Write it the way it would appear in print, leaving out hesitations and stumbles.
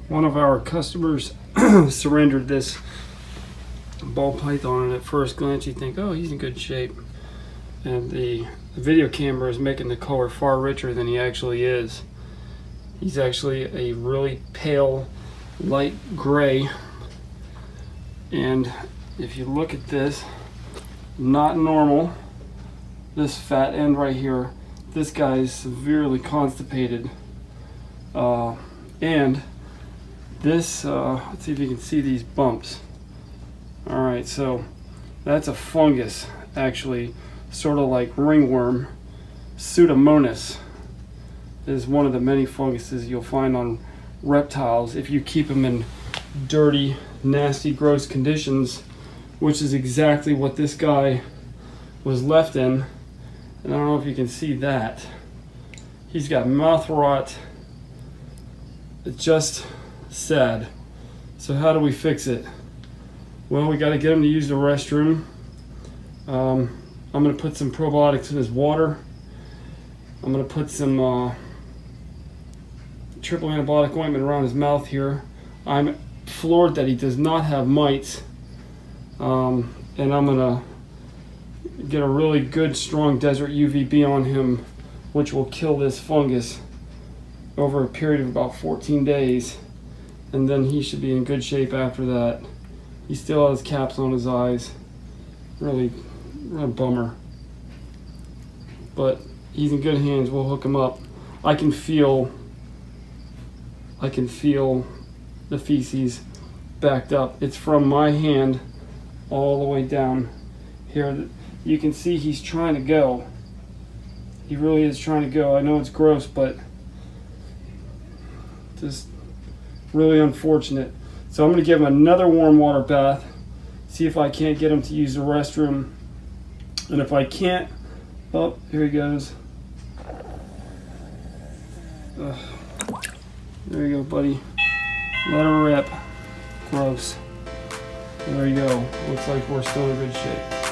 One of our customers surrendered this ball python, and at first glance you think, oh, he's in good shape. And the video camera is making the color far richer than he actually is. He's actually a really pale, light gray. And if you look at this, not normal. This fat end right here, this guy is severely constipated. And this, let's see if you can see these bumps. All right, so that's a fungus, actually, sort of like ringworm. Pseudomonas is one of the many funguses you'll find on reptiles if you keep them in dirty, nasty, gross conditions, which is exactly what this guy was left in. And I don't know if you can see that. He's got mouth rot. It's just sad. So how do we fix it? Well, we got to get him to use the restroom. I'm going to put some probiotics in his water. I'm going to put some triple antibiotic ointment around his mouth here. I'm floored that he does not have mites. And I'm going to get a really good, strong desert UVB on him, which will kill this fungus over a period of about 14 days. And then he should be in good shape after that. He still has caps on his eyes. Really a bummer. But he's in good hands. We'll hook him up. I can feel the feces backed up. It's from my hand all the way down here. You can see he's trying to go. He really is trying to go. I know it's gross, but just really unfortunate. So I'm going to give him another warm water bath, see if I can't get him to use the restroom. And if I can't, oh, here he goes. There you go, buddy. Let her rip. Gross. There you go. Looks like we're still in good shape.